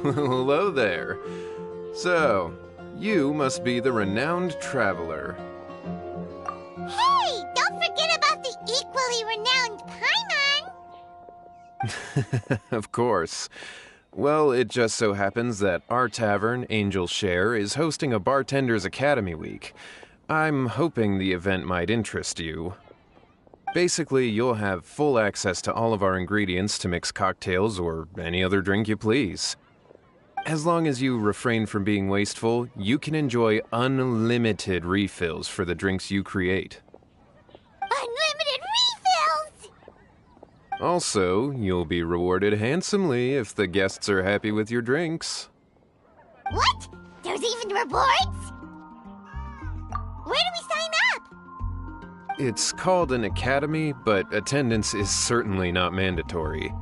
Hello there. So, you must be the renowned traveler. Hey, don't forget about the equally renowned Paimon! Of course. Well, it just so happens that our tavern, Angel Share, is hosting a Bartender's Academy Week. I'm hoping the event might interest you. Basically, you'll have full access to all of our ingredients to mix cocktails or any other drink you please. As long as you refrain from being wasteful, you can enjoy unlimited refills for the drinks you create. Unlimited refills! Also, you'll be rewarded handsomely if the guests are happy with your drinks. What? There's even rewards? Where do we sign up? It's called an academy, but attendance is certainly not mandatory.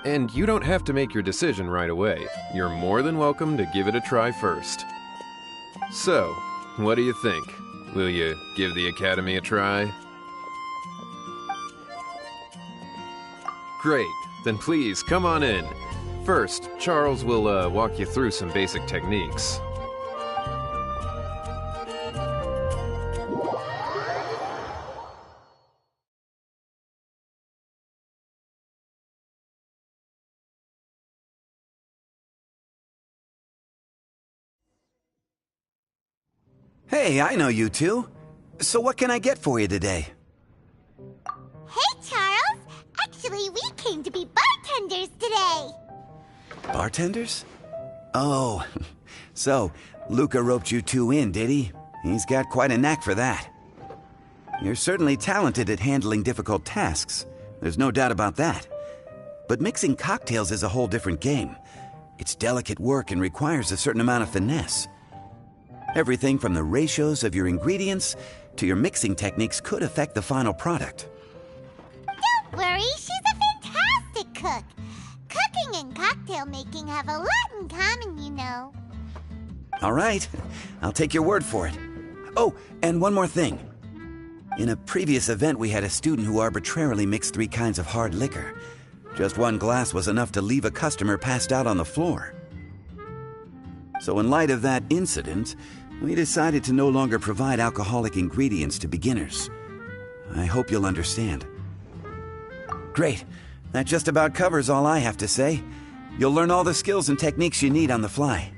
And you don't have to make your decision right away. You're more than welcome to give it a try first. So, what do you think? Will you give the academy a try? Great, then please come on in. First, Charles will walk you through some basic techniques. Hey, I know you two. So what can I get for you today? Hey, Charles! Actually, we came to be bartenders today! Bartenders? Oh, so Luca roped you two in, did he? He's got quite a knack for that. You're certainly talented at handling difficult tasks. There's no doubt about that. But mixing cocktails is a whole different game. It's delicate work and requires a certain amount of finesse. Everything from the ratios of your ingredients to your mixing techniques could affect the final product. Don't worry, she's a fantastic cook. Cooking and cocktail making have a lot in common, you know. All right, I'll take your word for it. Oh, and one more thing. In a previous event, we had a student who arbitrarily mixed 3 kinds of hard liquor. Just one glass was enough to leave a customer passed out on the floor. So in light of that incident, we decided to no longer provide alcoholic ingredients to beginners. I hope you'll understand. Great. That just about covers all I have to say. You'll learn all the skills and techniques you need on the fly.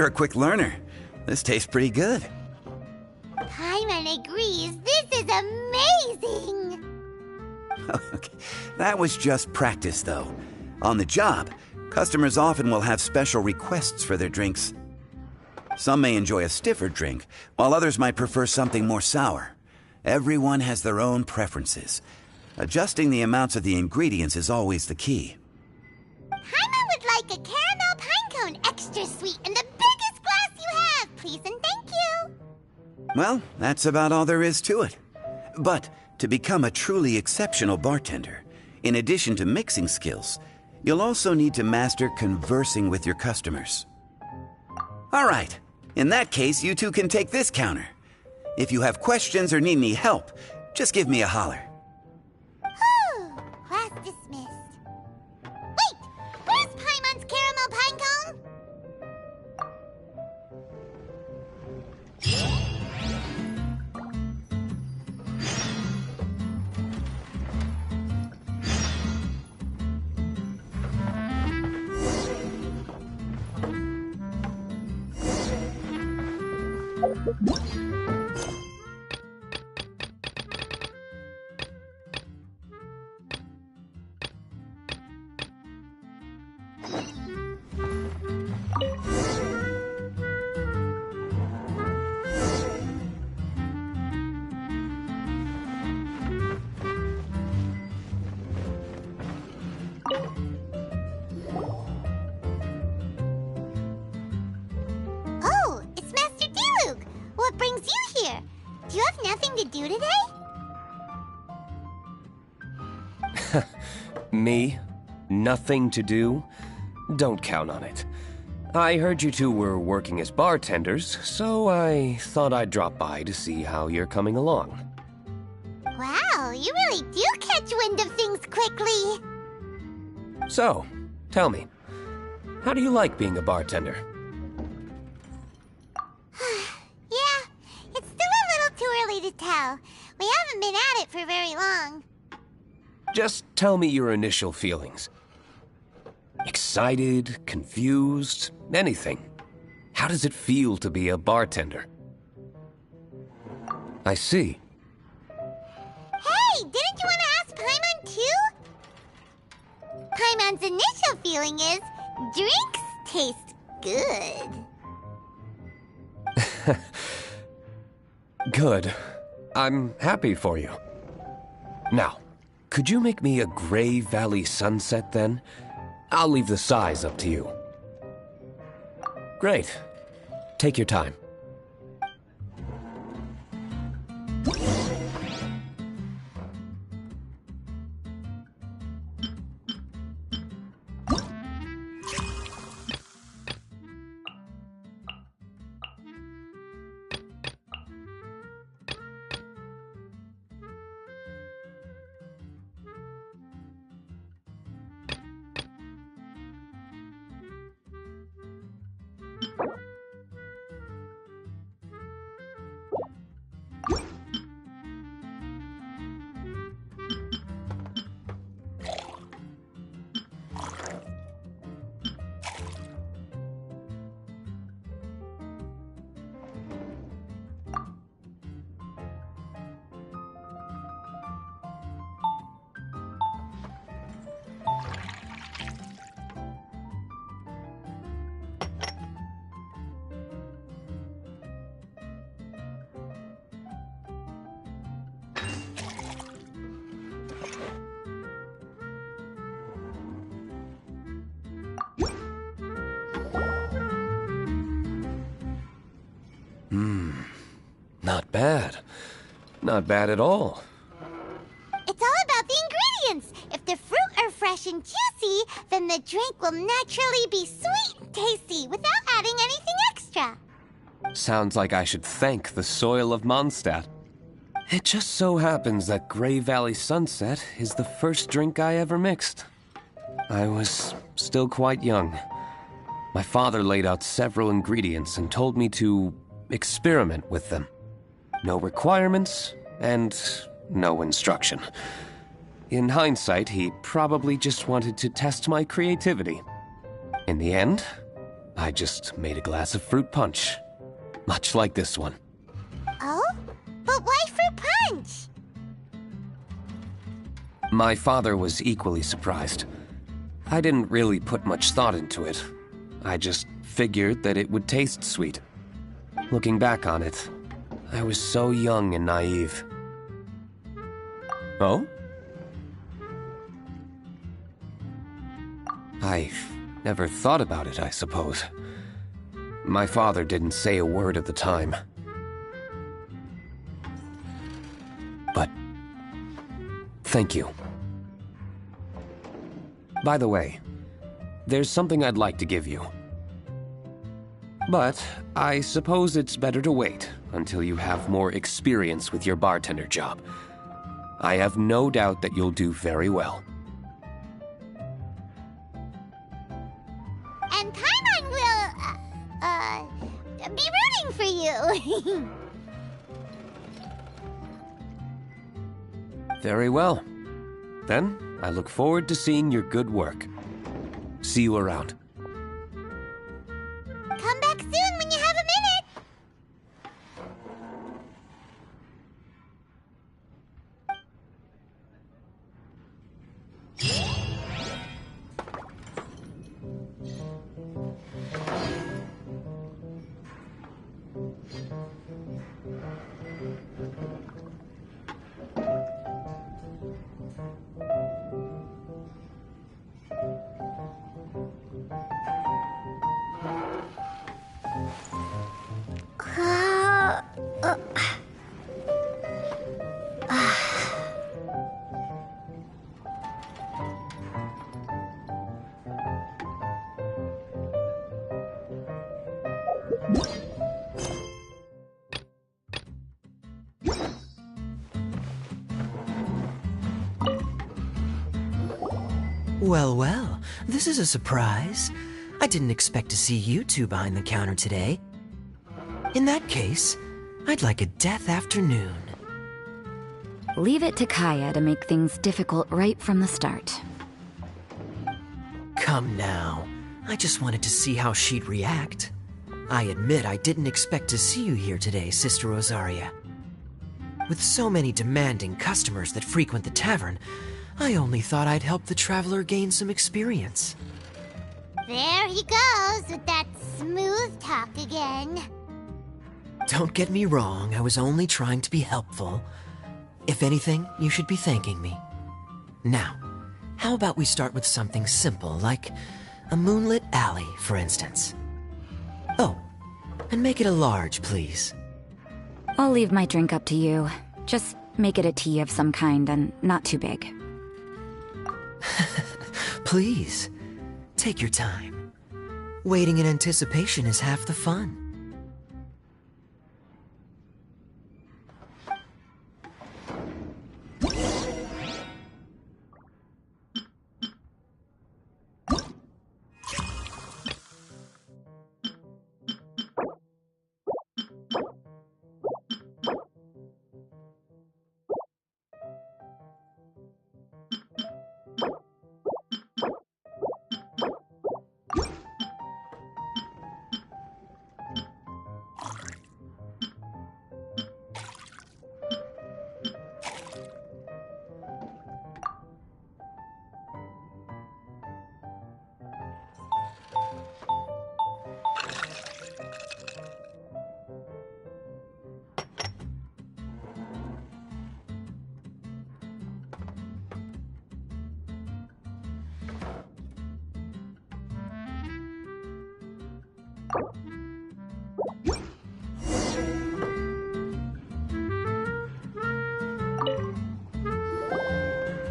You're a quick learner. This tastes pretty good. Paimon agrees. This is amazing! Okay. That was just practice, though. On the job, customers often will have special requests for their drinks. Some may enjoy a stiffer drink, while others might prefer something more sour. Everyone has their own preferences. Adjusting the amounts of the ingredients is always the key. Paimon would like a caramel pine cone, extra sweet, in the biggest glass you have, please and thank you. Well, that's about all there is to it. But to become a truly exceptional bartender, in addition to mixing skills, you'll also need to master conversing with your customers. All right. In that case, you two can take this counter. If you have questions or need any help, just give me a holler. Whew, class dismissed. Wait! Where's Paimon's caramel pine cone? Oh, it's Master Diluc. What brings you here? Do you have nothing to do today? Me? Nothing to do? Don't count on it. I heard you two were working as bartenders, so I thought I'd drop by to see how you're coming along. Wow, you really do catch wind of things quickly. So, tell me, how do you like being a bartender? Yeah, it's still a little too early to tell. We haven't been at it for very long. Just tell me your initial feelings. Excited, confused, anything. How does it feel to be a bartender? I see. Hey, didn't you want to ask Paimon too? Paimon's initial feeling is, drinks taste good. Good. I'm happy for you. Now, could you make me a Gray Valley sunset then? I'll leave the size up to you. Great. Take your time. Not bad. Not bad at all. It's all about the ingredients. If the fruit are fresh and juicy, then the drink will naturally be sweet and tasty without adding anything extra. Sounds like I should thank the soil of Mondstadt. It just so happens that Gray Valley Sunset is the first drink I ever mixed. I was still quite young. My father laid out several ingredients and told me to experiment with them. No requirements and no instruction. In hindsight, he probably just wanted to test my creativity. In the end, I just made a glass of fruit punch. Much like this one. Oh? But why fruit punch? My father was equally surprised. I didn't really put much thought into it. I just figured that it would taste sweet. Looking back on it, I was so young and naive. Oh? I never thought about it, I suppose. My father didn't say a word at the time. But thank you. By the way, there's something I'd like to give you. But I suppose it's better to wait until you have more experience with your bartender job. I have no doubt that you'll do very well. And Paimon will, be rooting for you. Very well. Then, I look forward to seeing your good work. See you around. Come back soon when you have a minute. Well, well, this is a surprise. I didn't expect to see you two behind the counter today. In that case, I'd like a death afternoon. Leave it to Kaya to make things difficult right from the start. Come now. I just wanted to see how she'd react. I admit I didn't expect to see you here today, Sister Rosaria. With so many demanding customers that frequent the tavern, I only thought I'd help the traveler gain some experience. There he goes with that smooth talk again. Don't get me wrong, I was only trying to be helpful. If anything, you should be thanking me. Now, how about we start with something simple, like a moonlit alley, for instance? Oh, and make it a large, please. I'll leave my drink up to you. Just make it a tea of some kind and not too big. Please, take your time. Waiting in anticipation is half the fun.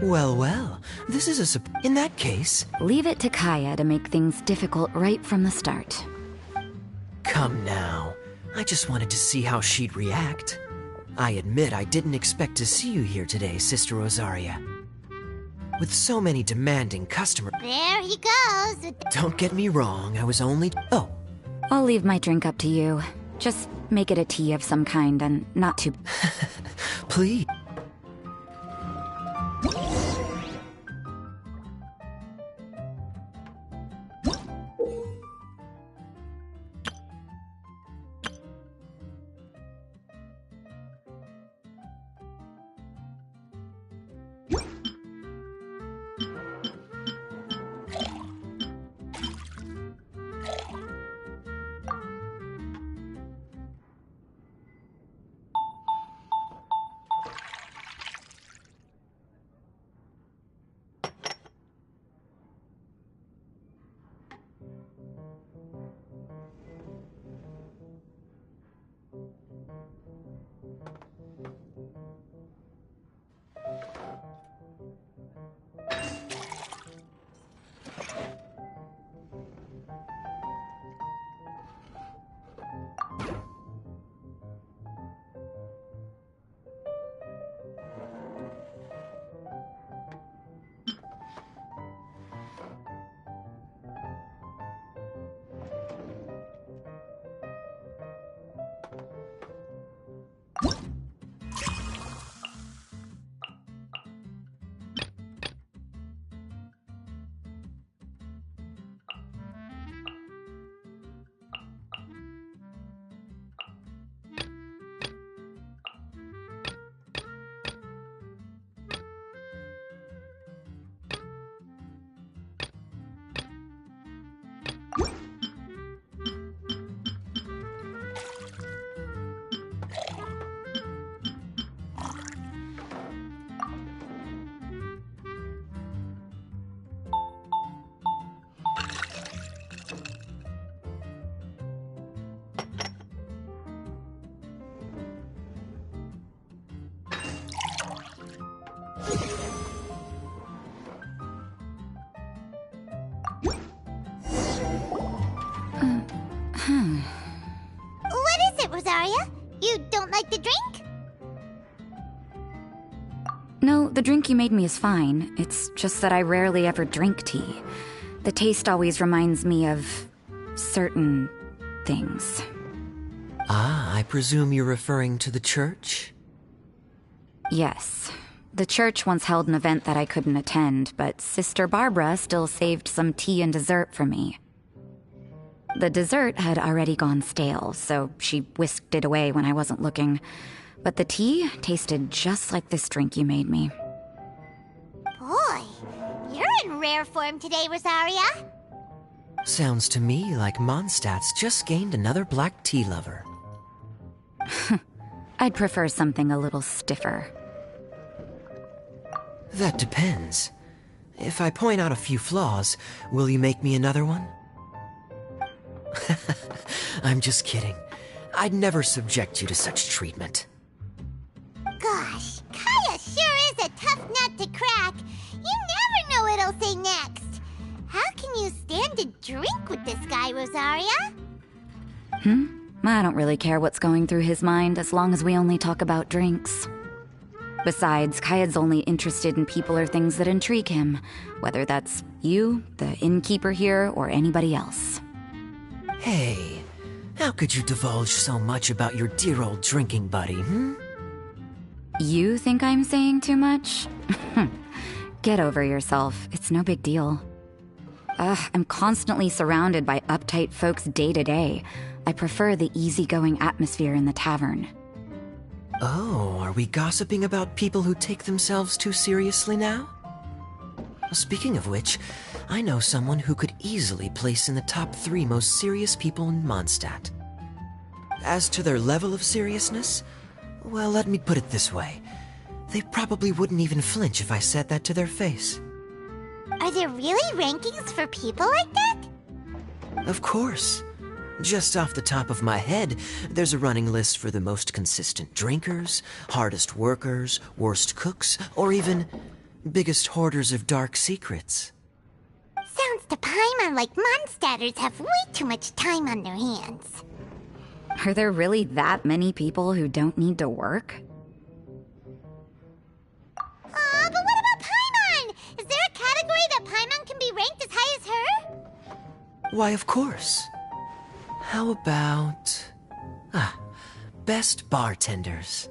Well, well, this is in that case... Leave it to Kaya to make things difficult right from the start. Come now. I just wanted to see how she'd react. I admit I didn't expect to see you here today, Sister Rosaria. With so many demanding customers... There he goes with... Don't get me wrong, I was only... Oh. I'll leave my drink up to you. Just make it a tea of some kind and not too... Please. You don't like the drink? No, the drink you made me is fine. It's just that I rarely ever drink tea. The taste always reminds me of certain things. Ah, I presume you're referring to the church? Yes. The church once held an event that I couldn't attend, but Sister Barbara still saved some tea and dessert for me. The dessert had already gone stale, so she whisked it away when I wasn't looking. But the tea tasted just like this drink you made me. Boy, you're in rare form today, Rosaria. Sounds to me like Mondstadt's just gained another black tea lover. I'd prefer something a little stiffer. That depends. If I point out a few flaws, will you make me another one? I'm just kidding. I'd never subject you to such treatment. Gosh, Kaya sure is a tough nut to crack. You never know what he'll say next. How can you stand to drink with this guy, Rosaria? I don't really care what's going through his mind as long as we only talk about drinks. Besides, Kayad's only interested in people or things that intrigue him, whether that's you, the innkeeper here, or anybody else. Hey, how could you divulge so much about your dear old drinking buddy, You think I'm saying too much? Get over yourself. It's no big deal. I'm constantly surrounded by uptight folks day to day. I prefer the easygoing atmosphere in the tavern. Oh, are we gossiping about people who take themselves too seriously now? Speaking of which, I know someone who could easily place in the top 3 most serious people in Mondstadt. As to their level of seriousness, well, let me put it this way. They probably wouldn't even flinch if I said that to their face. Are there really rankings for people like that? Of course. Just off the top of my head, there's a running list for the most consistent drinkers, hardest workers, worst cooks, or even biggest hoarders of dark secrets. Sounds to Paimon like Mondstadters have way too much time on their hands. Are there really that many people who don't need to work? But what about Paimon? Is there a category that Paimon can be ranked as high as her? Why, of course. How about... best bartenders.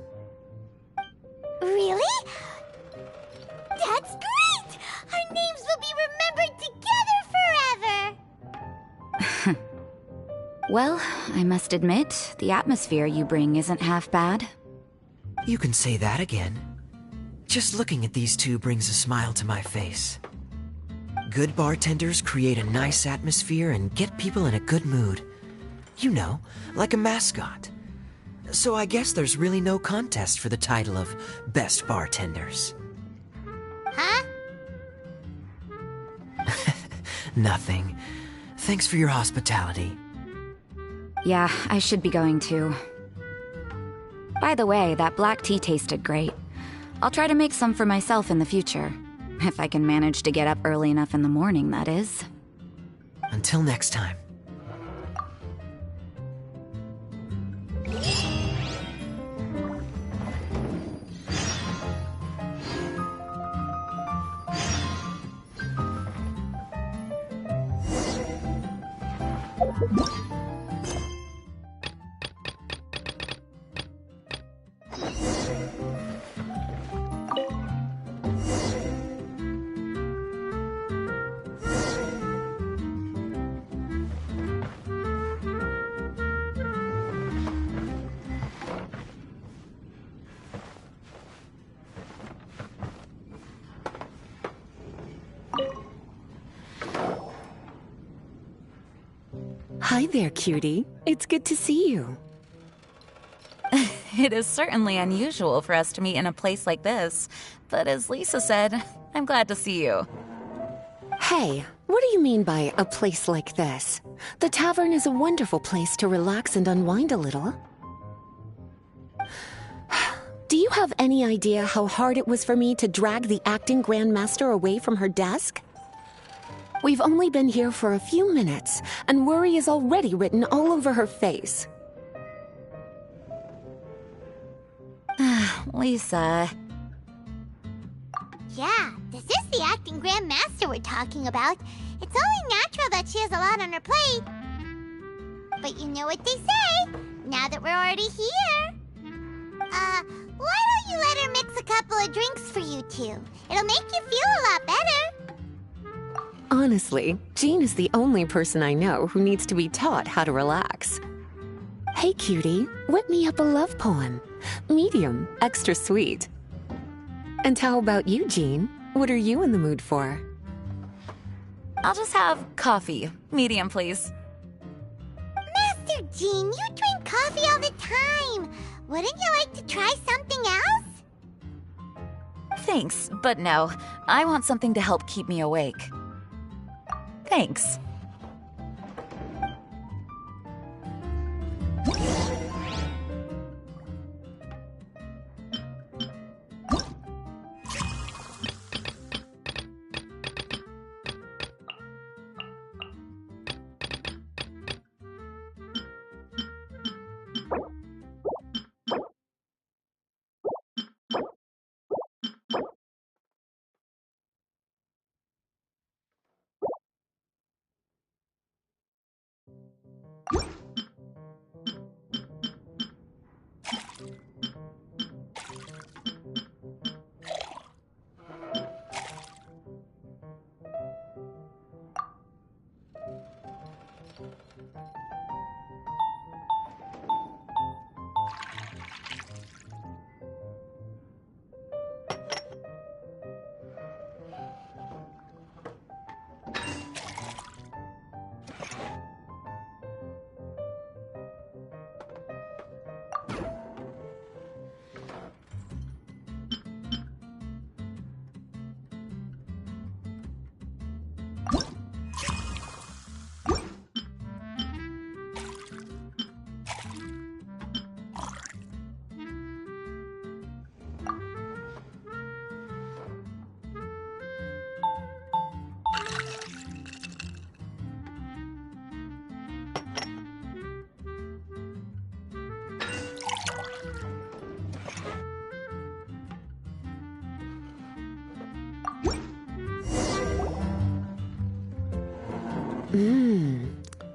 Really? That's great! Our names will be remembered together forever! Well, I must admit, the atmosphere you bring isn't half bad. You can say that again. Just looking at these two brings a smile to my face. Good bartenders create a nice atmosphere and get people in a good mood. You know, like a mascot. So I guess there's really no contest for the title of Best Bartenders. Huh? Nothing. Thanks for your hospitality. Yeah, I should be going too. By the way, that black tea tasted great. I'll try to make some for myself in the future. If I can manage to get up early enough in the morning, that is. Until next time. Hi there, cutie. It's good to see you. It is certainly unusual for us to meet in a place like this, but as Lisa said, I'm glad to see you. Hey, what do you mean by a place like this? The tavern is a wonderful place to relax and unwind a little. Do you have any idea how hard it was for me to drag the acting grandmaster away from her desk? We've only been here for a few minutes, and worry is already written all over her face. Lisa. Yeah, this is the acting Grand Master we're talking about. It's only natural that she has a lot on her plate. But you know what they say, now that we're already here. Why don't you let her mix a couple of drinks for you two? It'll make you feel a lot better. Honestly, Jean is the only person I know who needs to be taught how to relax. Hey, cutie, whip me up a love poem. Medium, extra sweet. And how about you, Jean? What are you in the mood for? I'll just have coffee. Medium, please. Master Jean, you drink coffee all the time. Wouldn't you like to try something else? Thanks, but no. I want something to help keep me awake. Thanks.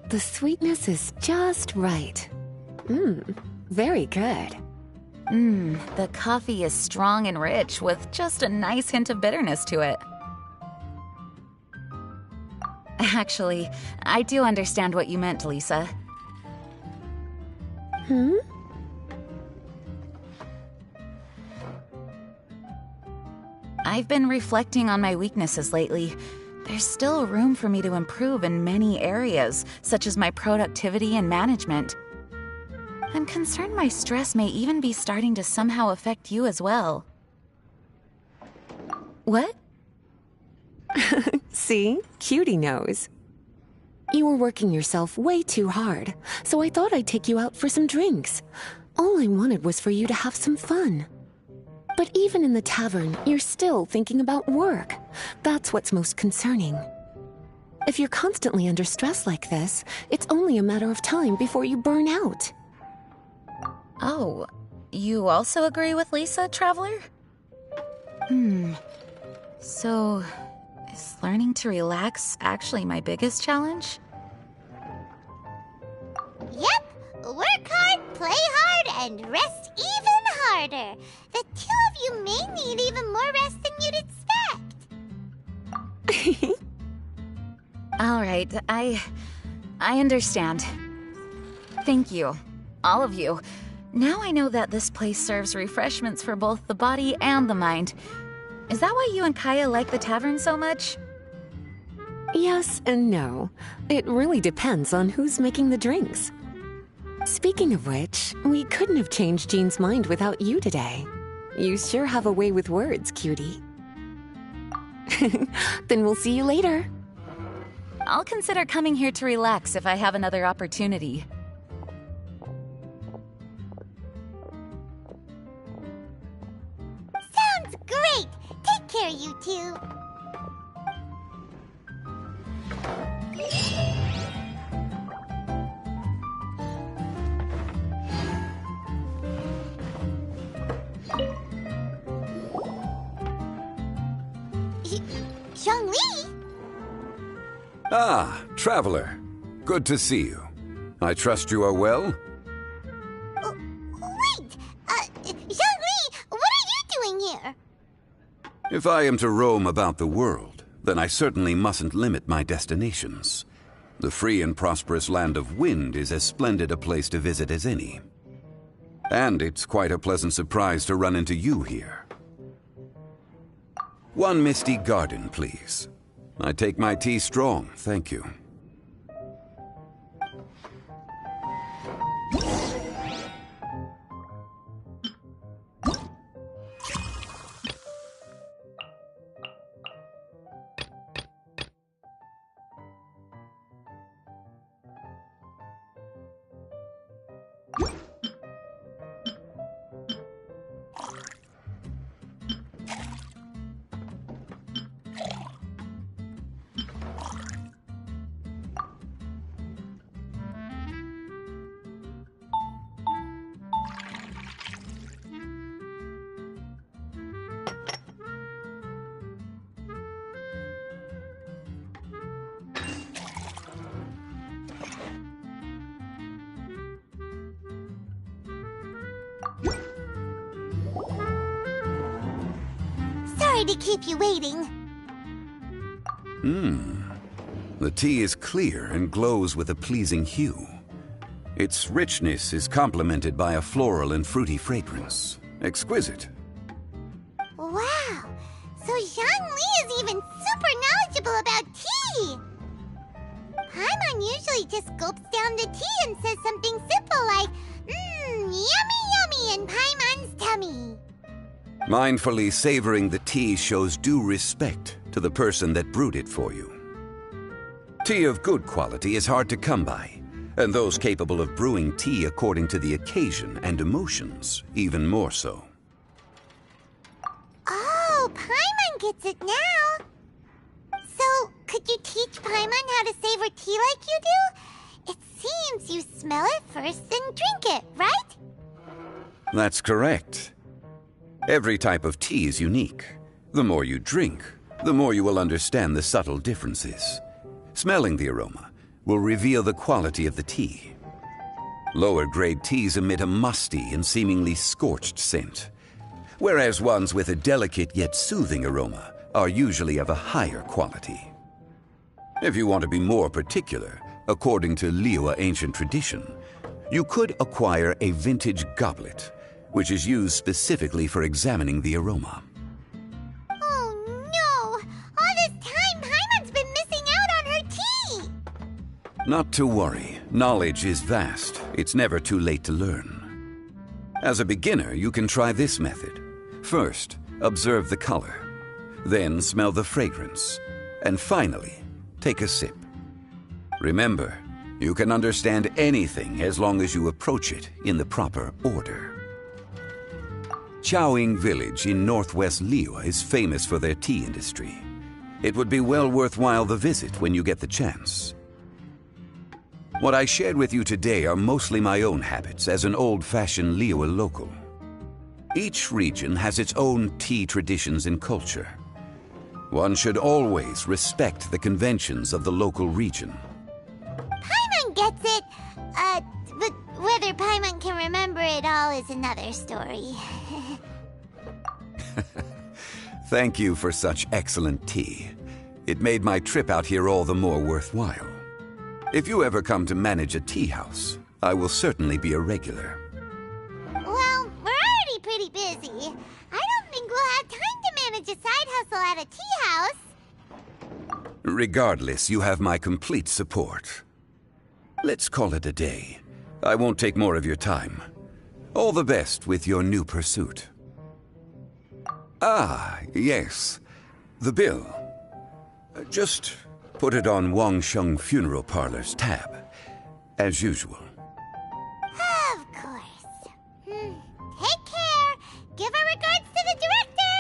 The sweetness is just right. Very good. The coffee is strong and rich with just a nice hint of bitterness to it. Actually, I do understand what you meant, Lisa. I've been reflecting on my weaknesses lately. There's still room for me to improve in many areas, such as my productivity and management. I'm concerned my stress may even be starting to somehow affect you as well. What? See? Cutie knows. You were working yourself way too hard, so I thought I'd take you out for some drinks. All I wanted was for you to have some fun. But even in the tavern, you're still thinking about work. That's what's most concerning. If you're constantly under stress like this, it's only a matter of time before you burn out. Oh, you also agree with Lisa, Traveler? So, is learning to relax actually my biggest challenge? Yep, work hard, play hard, and rest even harder. The two of you may need even more rest than you'd expect. All right, I understand. Thank you, all of you. Now I know that this place serves refreshments for both the body and the mind. Is that why you and Kaya like the tavern so much? Yes and no. It really depends on who's making the drinks. Speaking of which, we couldn't have changed Jean's mind without you today. You sure have a way with words, cutie. Then we'll see you later. I'll consider coming here to relax if I have another opportunity. Sounds great! Take care, you two. Zhongli? Ah, traveler. Good to see you. I trust you are well? Wait! Zhongli, what are you doing here? If I am to roam about the world, then I certainly mustn't limit my destinations. The free and prosperous land of Wind is as splendid a place to visit as any. And it's quite a pleasant surprise to run into you here. One misty garden, please. I take my tea strong, thank you. Sorry to keep you waiting. The tea is clear and glows with a pleasing hue. Its richness is complemented by a floral and fruity fragrance. Exquisite. Wow! So Zhongli is even super knowledgeable about tea! Paimon usually just gulps down the tea and says something simple like, yummy yummy in Paimon's tummy. Mindfully savoring the tea shows due respect to the person that brewed it for you. Tea of good quality is hard to come by, and those capable of brewing tea according to the occasion and emotions, even more so. Oh, Paimon gets it now. So, could you teach Paimon how to savor tea like you do? It seems you smell it first and drink it, right? That's correct. Every type of tea is unique. The more you drink, the more you will understand the subtle differences. Smelling the aroma will reveal the quality of the tea. Lower grade teas emit a musty and seemingly scorched scent, whereas ones with a delicate yet soothing aroma are usually of a higher quality. If you want to be more particular, according to Liyue ancient tradition, you could acquire a vintage goblet, which is used specifically for examining the aroma. Oh no! All this time Paimon's been missing out on her tea! Not to worry, knowledge is vast. It's never too late to learn. As a beginner, you can try this method. First, observe the color. Then smell the fragrance. And finally, take a sip. Remember, you can understand anything as long as you approach it in the proper order. Chaoying Village in northwest Liyue is famous for their tea industry. It would be well worthwhile the visit when you get the chance. What I shared with you today are mostly my own habits as an old-fashioned Liyue local. Each region has its own tea traditions and culture. One should always respect the conventions of the local region. Paimon gets it, but whether Paimon can remember it all is another story. Thank you for such excellent tea. It made my trip out here all the more worthwhile. If you ever come to manage a tea house, I will certainly be a regular. Well, we're already pretty busy. I don't think we'll have time to manage a side hustle at a tea house. Regardless, you have my complete support. Let's call it a day. I won't take more of your time. All the best with your new pursuit. Ah, yes. The bill. Just put it on Wangsheng Funeral Parlor's tab, as usual. Of course. Take care. Give our regards to the director.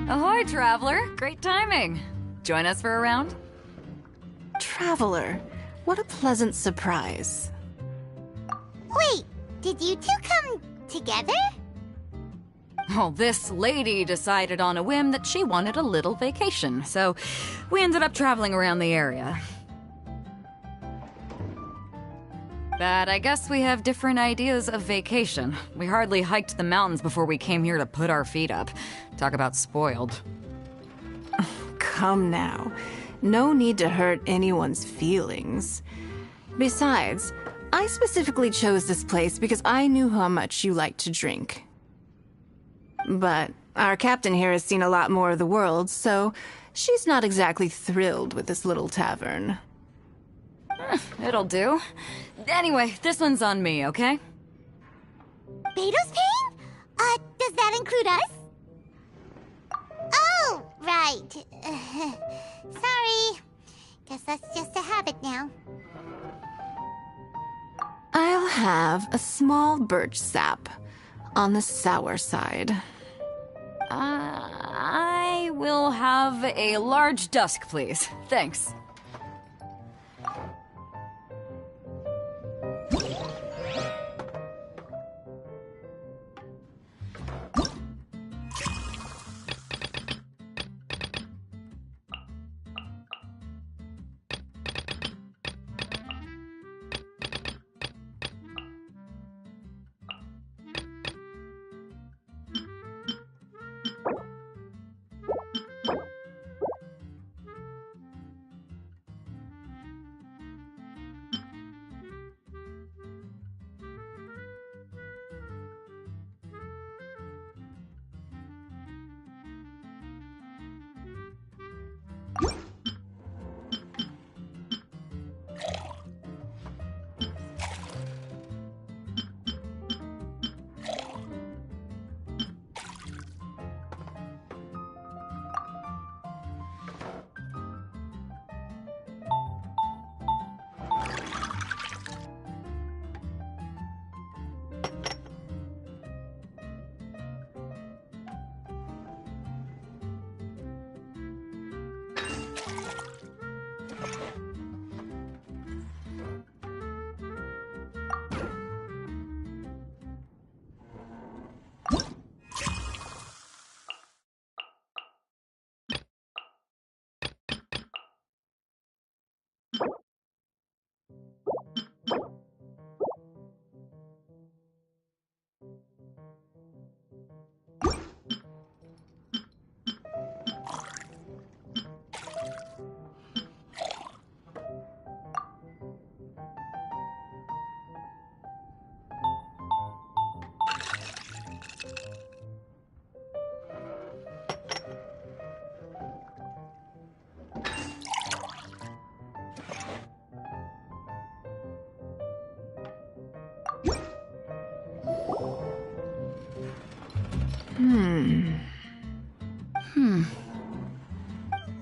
Ahoy, traveler! Great timing. Join us for a round? Traveler, what a pleasant surprise. Wait, did you two come together? Well, this lady decided on a whim that she wanted a little vacation, so we ended up traveling around the area. But I guess we have different ideas of vacation. We hardly hiked the mountains before we came here to put our feet up. Talk about spoiled. Come now. No need to hurt anyone's feelings. Besides, I specifically chose this place because I knew how much you like to drink. But our captain here has seen a lot more of the world, so she's not exactly thrilled with this little tavern. It'll do. Anyway, this one's on me, okay? Beto's paying? Does that include us? Oh, right. Sorry. Guess that's just a habit now. I'll have a small birch sap on the sour side. I will have a large dusk, please. Thanks.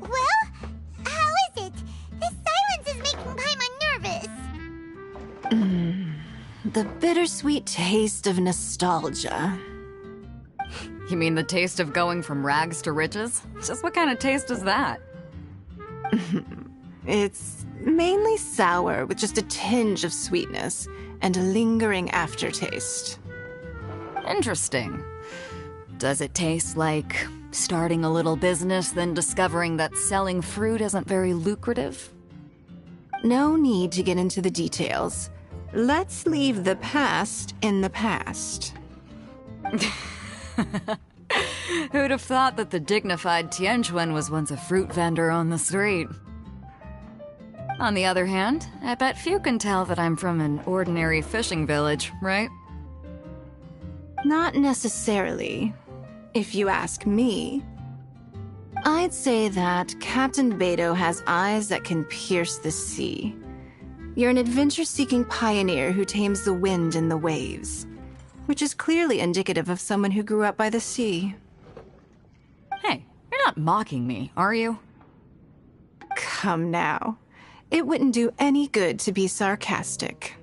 Well, how is it? This silence is making Paimon nervous. The bittersweet taste of nostalgia. You mean the taste of going from rags to riches? Just what kind of taste is that? It's mainly sour with just a tinge of sweetness and a lingering aftertaste. Interesting. Does it taste like starting a little business, then discovering that selling fruit isn't very lucrative? No need to get into the details. Let's leave the past in the past. Who'd have thought that the dignified Tianquan was once a fruit vendor on the street? On the other hand, I bet few can tell that I'm from an ordinary fishing village, right? Not necessarily. If you ask me, I'd say that Captain Beto has eyes that can pierce the sea. You're an adventure-seeking pioneer who tames the wind and the waves, which is clearly indicative of someone who grew up by the sea. Hey, you're not mocking me, are you? Come now. It wouldn't do any good to be sarcastic.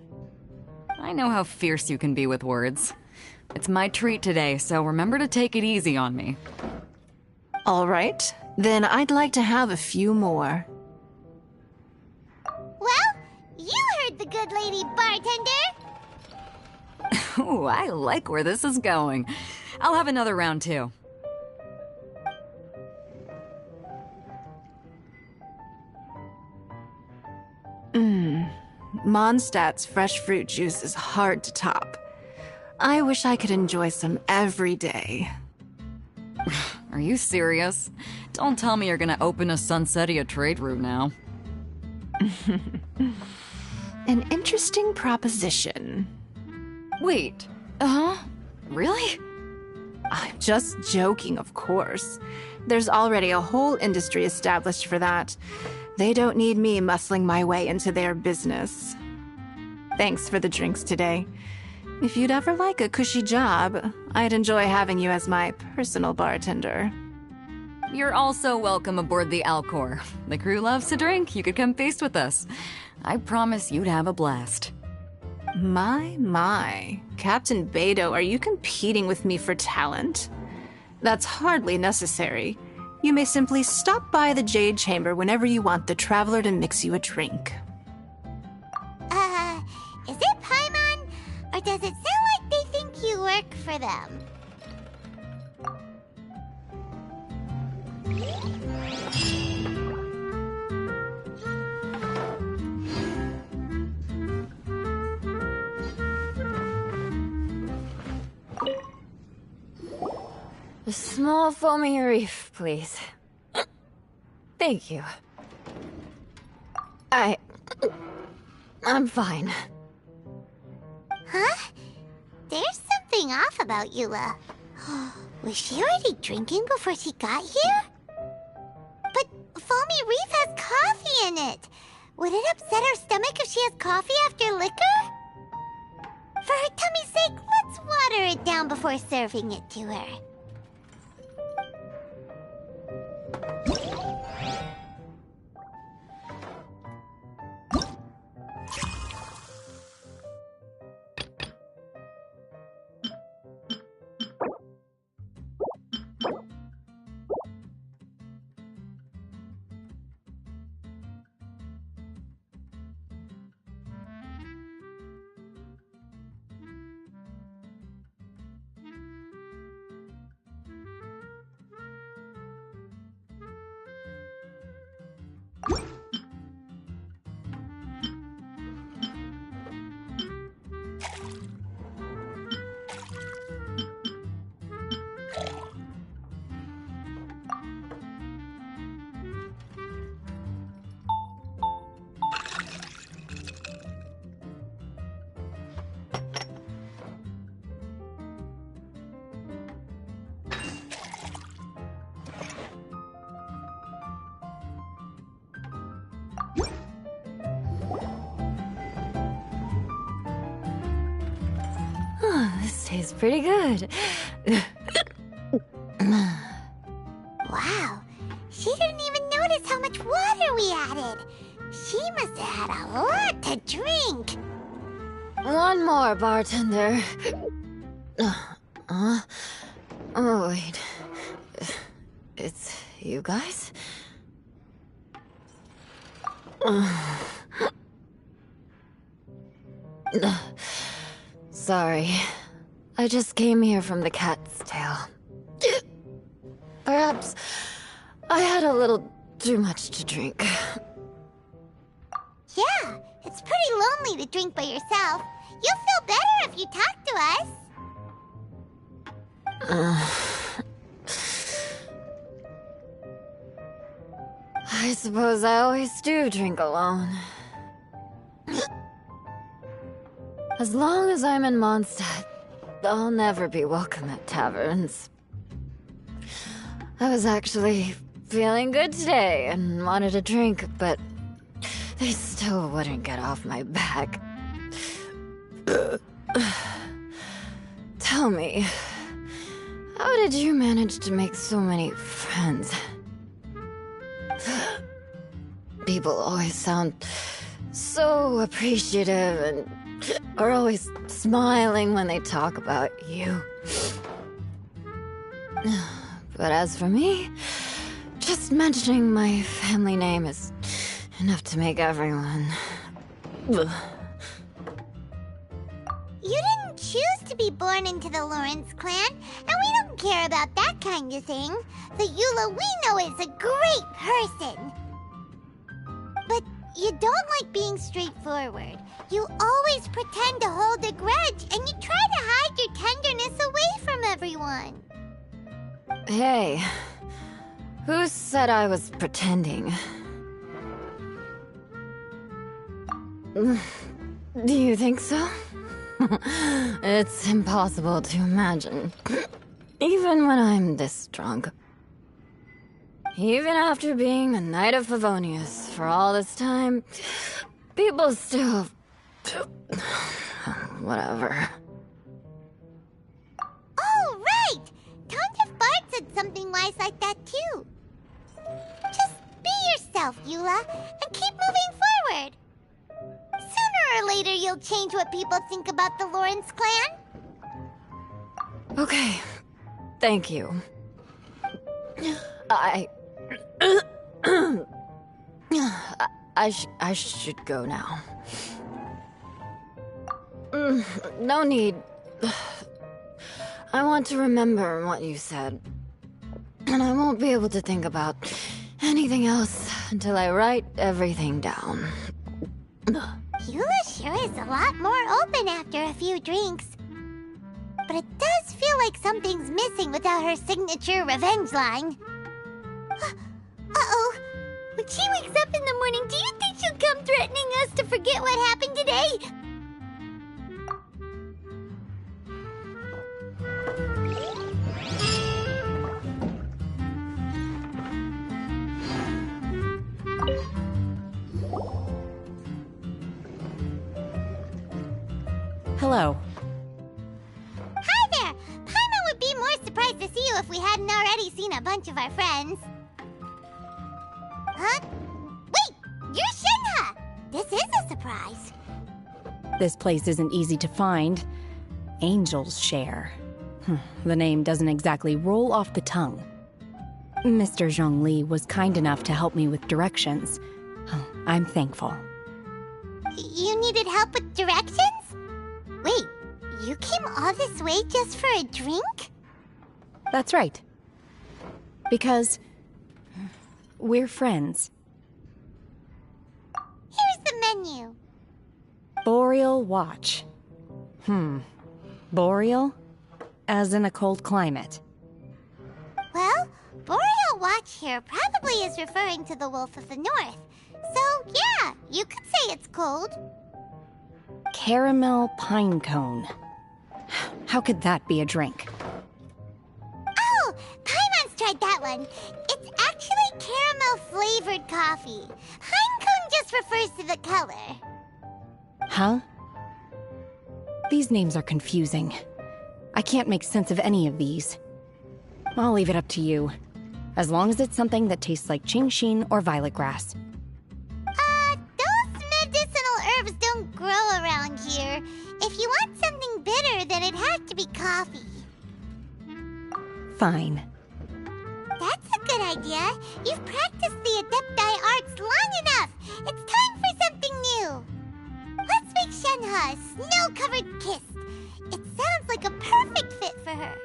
I know how fierce you can be with words. It's my treat today, so remember to take it easy on me. All right, then I'd like to have a few more. Well, you heard the good lady bartender. Ooh, I like where this is going. I'll have another round too. Mondstadt's fresh fruit juice is hard to top. I wish I could enjoy some every day. Are you serious? Don't tell me you're gonna open a Sunsetia trade route now. An interesting proposition. Wait, really? I'm just joking, of course. There's already a whole industry established for that. They don't need me muscling my way into their business. Thanks for the drinks today. If you'd ever like a cushy job, I'd enjoy having you as my personal bartender. You're also welcome aboard the Alcor. The crew loves to drink. You could come feast with us. I promise you'd have a blast. My. Captain Beidou, are you competing with me for talent? That's hardly necessary. You may simply stop by the Jade Chamber whenever you want the Traveler to mix you a drink. Is it Paimon? Or does it sound like they think you work for them? A small foamy reef, please. Thank you. I'm fine. Huh? There's something off about Eula. Was she already drinking before she got here? But Foamy Reef has coffee in it. Would it upset her stomach if she has coffee after liquor? For her tummy's sake, let's water it down before serving it to her. This tastes pretty good. Wow, she didn't even notice how much water we added. She must have had a lot to drink. One more, bartender. Oh, wait. It's you guys? Sorry. I just came here from the Cat's Tail. Perhaps I had a little too much to drink. Yeah, it's pretty lonely to drink by yourself. You'll feel better if you talk to us. I suppose I always do drink alone. As long as I'm in Mondstadt, I'll never be welcome at taverns. I was actually feeling good today and wanted a drink, but they still wouldn't get off my back. Tell me, how did you manage to make so many friends? People always sound so appreciative and are always smiling when they talk about you. But as for me, just mentioning my family name is enough to make everyone... Ugh. You didn't choose to be born into the Lawrence clan, and we don't care about that kind of thing. The Eula we know is a great person. But you don't like being straightforward. You always pretend to hold a grudge, and you try to hide your tenderness away from everyone. Hey, who said I was pretending? Do you think so? It's impossible to imagine. Even when I'm this drunk. Even after being a Knight of Favonius for all this time, people still... Whatever. Oh, right! Tontiff Bard said something wise like that, too. Just be yourself, Eula, and keep moving forward. Sooner or later, you'll change what people think about the Lawrence clan. Okay. Thank you. I should go now. No need. I want to remember what you said. And I won't be able to think about anything else until I write everything down. Eula sure is a lot more open after a few drinks. But it does feel like something's missing without her signature revenge line. Uh-oh. When she wakes up in the morning, do you think she'll come threatening us to forget what happened today? Hello. Hi there! Paimon would be more surprised to see you if we hadn't already seen a bunch of our friends. Huh? Wait! You're Shenhe! This is a surprise. This place isn't easy to find. Angel's Share. The name doesn't exactly roll off the tongue. Mr. Zhongli was kind enough to help me with directions. I'm thankful. You needed help with directions? Wait, you came all this way just for a drink? That's right. Because we're friends. Here's the menu. Boreal Watch. Boreal? As in a cold climate. Well, Boreal Watch here probably is referring to the Wolf of the North. So, yeah, you could say it's cold. Caramel pine cone. How could that be a drink? Oh, Paimon's tried that one. It's actually caramel-flavored coffee. Pine cone just refers to the color. Huh? These names are confusing. I can't make sense of any of these. I'll leave it up to you. As long as it's something that tastes like Qingxin or violet grass. Those medicinal herbs don't grow around here. If you want something bitter, then it has to be coffee. Fine. That's a good idea. You've practiced the Adepti arts long enough. It's time for something new. Let's make Shenhe a snow-covered kiss. It sounds like a perfect fit for her.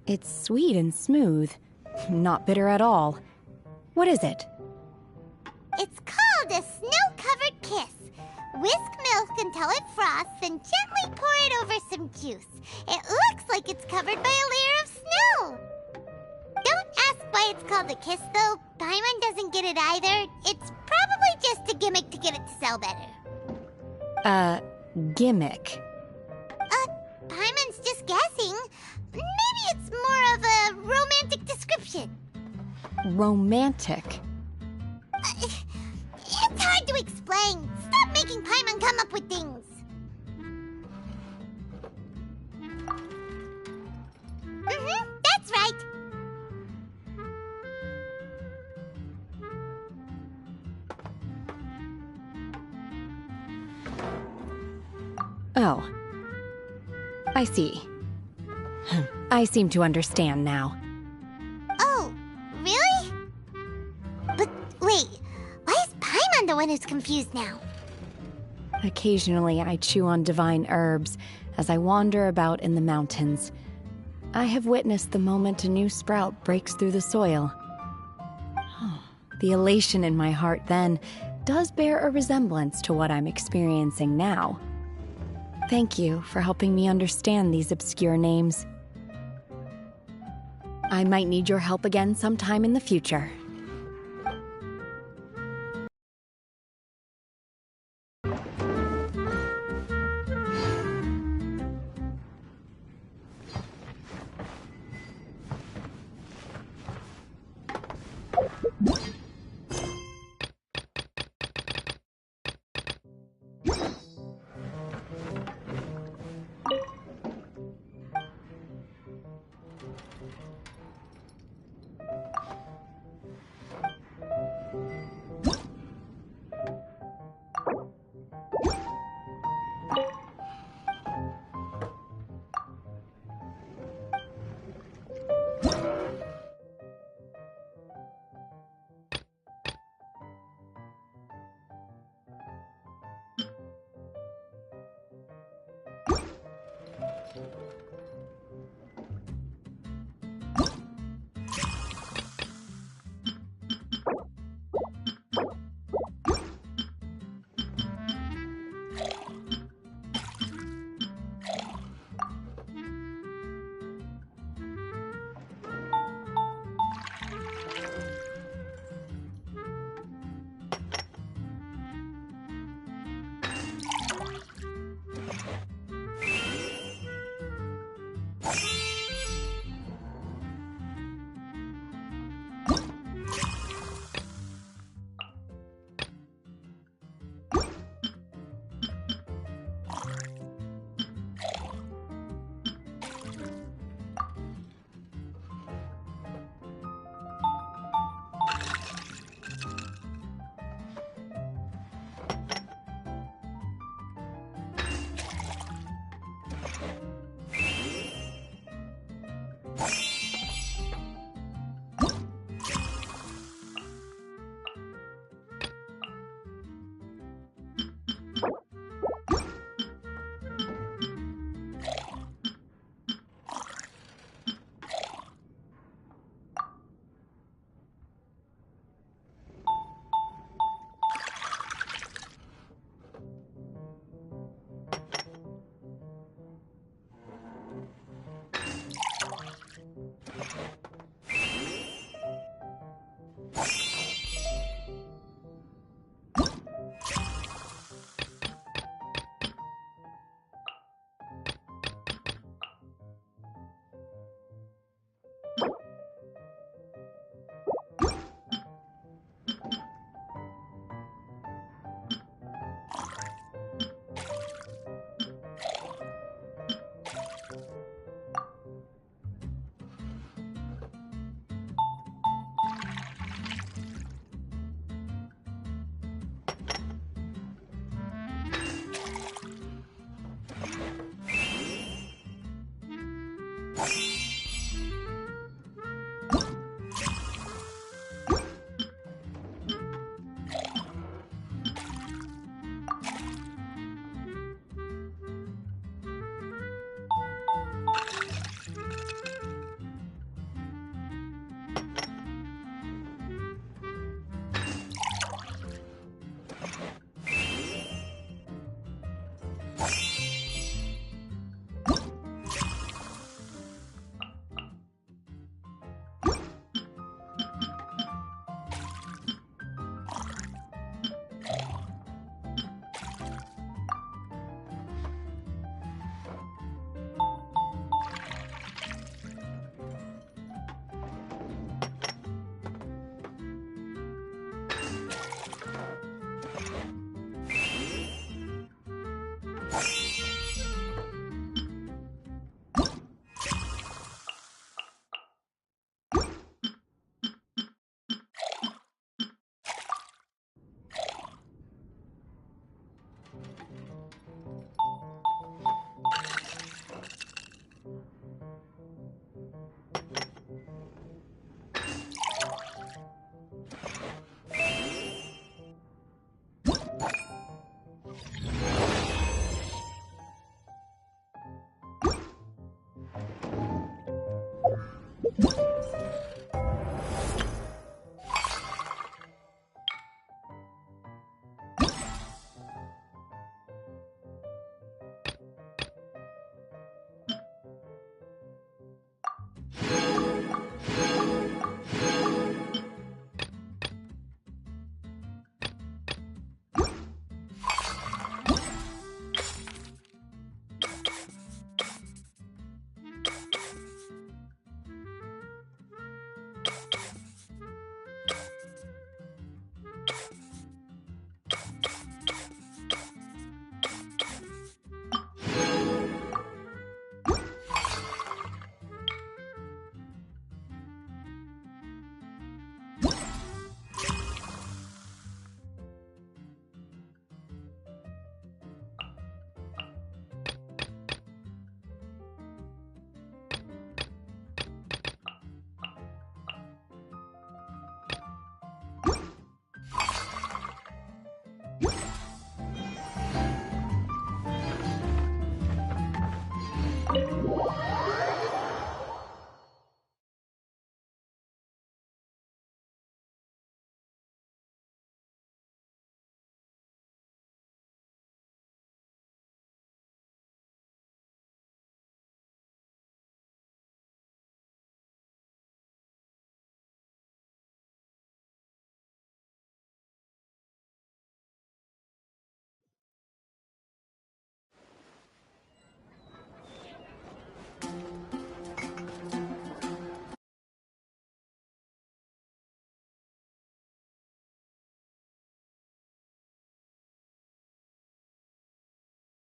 It's sweet and smooth. Not bitter at all. What is it? It's called a snow-covered kiss. Whisk milk until it froths, then gently pour it over some juice. It looks like it's covered by a layer of snow. Don't ask why it's called a kiss, though. Paimon doesn't get it either. It's probably just a gimmick to get it to sell better. Gimmick. Paimon's just guessing. Maybe it's more of a romantic description. Romantic. It's hard to explain. Stop making Paimon come up with things. That's right. Oh. I see. I seem to understand now. Oh, really? But wait, why is Paimon the one who's confused now? Occasionally, I chew on divine herbs as I wander about in the mountains. I have witnessed the moment a new sprout breaks through the soil. The elation in my heart then does bear a resemblance to what I'm experiencing now. Thank you for helping me understand these obscure names. I might need your help again sometime in the future.